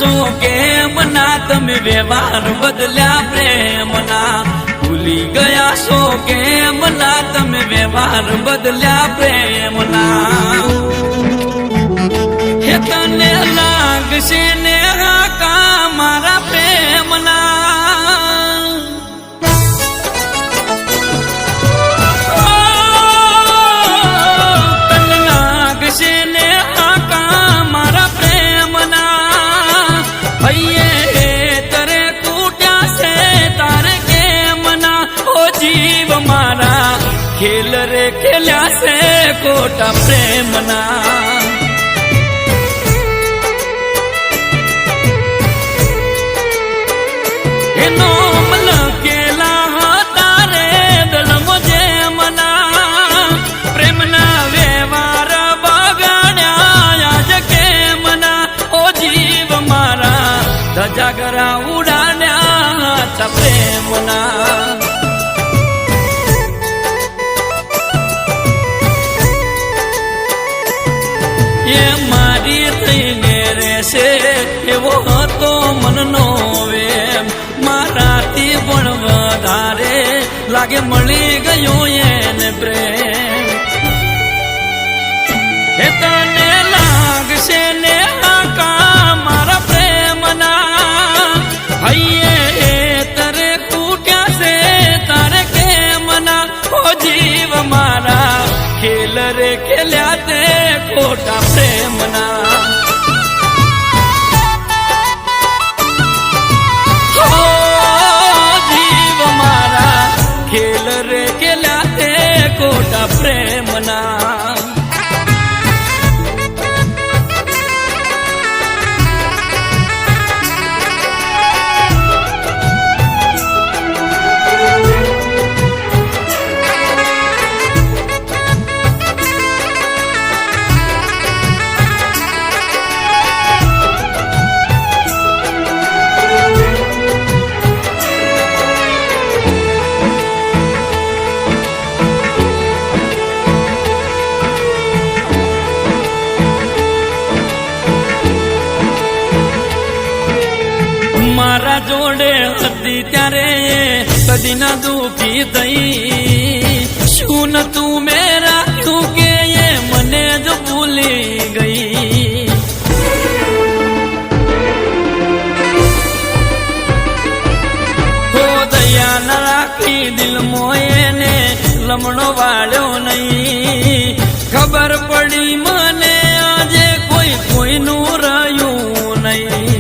છો કેમ ના તમે વ્યવહાર બદલ્યા પ્રેમના ભૂલી ગયા છો કેમ ના તમે વ્યવહાર બદલ્યા પ્રેમના હે તને લાગશે ને હાકા મારા પ્રેમના તને લાગશે ને હાકા મારા પ્રેમના ભૈયે તરે કૂટ્યા છે તારે કેમ ના ઓ જીવ મારા ખેલ રે ખેલ્યા છે ખોટા પ્રેમના એનો મન કેલા તારે દલમો જે મના પ્રેમના વ્યવહાર બગાડ્યા આજ કેમ ના ઓ જીવ મારા ધજાગરા ઉડાડ્યા તા પ્રેમના એ મારી થઈને રહેશે એવો હતો મનનો વેમ મારાથી પણ વધારે લાગે મળી ગયો એને પ્રેમ એ તને લાગશે ને હાકા મારા પ્રેમના હૈયે તરે કૂટ્યા છે તારે કેમ ના ઓ જીવ મારા ખેલ રે ખેલ્યા તે ખોટા પ્રેમના ખેલ રે ખેલ્યા તે ખોટા પ્રેમના મારા જોડે હતી ત્યારે કદી ના દુખી થઈ શું ન તું મેં રાખ્યું કે એ મને જ ભૂલી ગઈ હો દયા ના રાખી દિલ મોયને લમણો વાળ્યો નહીં ખબર પડી મને આજે કોઈ કોઈનું રહ્યું નહીં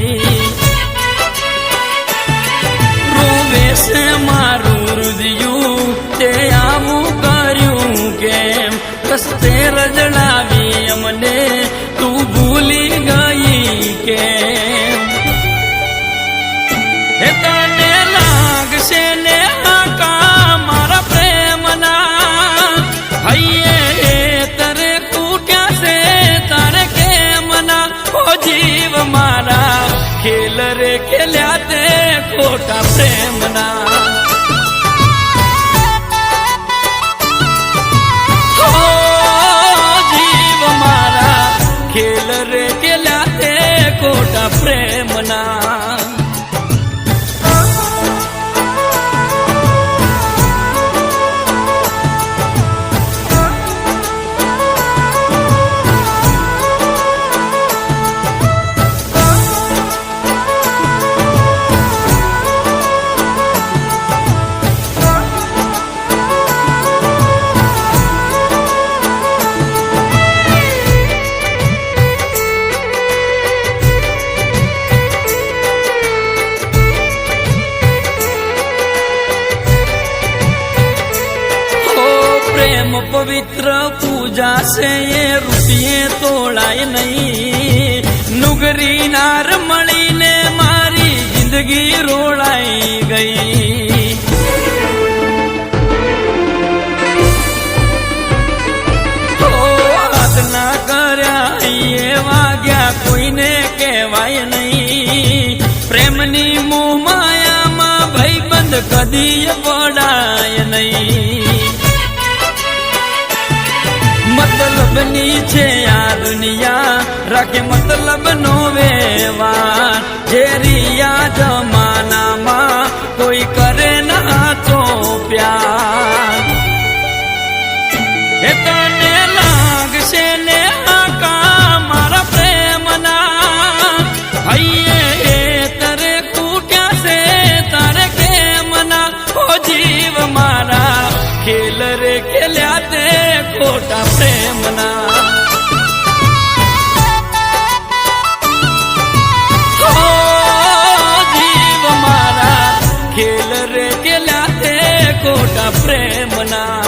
છે મારું હૃદયું તે આવું કર્યું કેમ કસ્તે રજડાવી અમને તું ભૂલી ગઈ કેમ હે તને લાગશે ને હાકા મારા પ્રેમના હૈયે તરે કૂટ્યા છે તારે કેમ ના ઓ જીવ મારા ખેલ રે ખેલ્યા તે ખોટા પ્રેમના ઓ જીવ મારા ખેલ રે ખેલ્યા તે ખોટા પ્રેમના પ્રેમ પવિત્ર પૂજા છે એ રૂપિયે તોડાય નહીં નુગરી નાર મળીને મારી જિંદગી રોળાઈ ગઈ હાથના કર્યા એ વાગ્યા કોઈને કહેવાય નહીં પ્રેમની મોહ માયામાં ભાઈબંધ કદી પડાય નહીં મતલબની છે આ દુનિયા રાખે મતલબ નો વ્યવહાર ખોટા પ્રેમના જીવ મારા ખેલ રે કેલા તે ખોટા પ્રેમના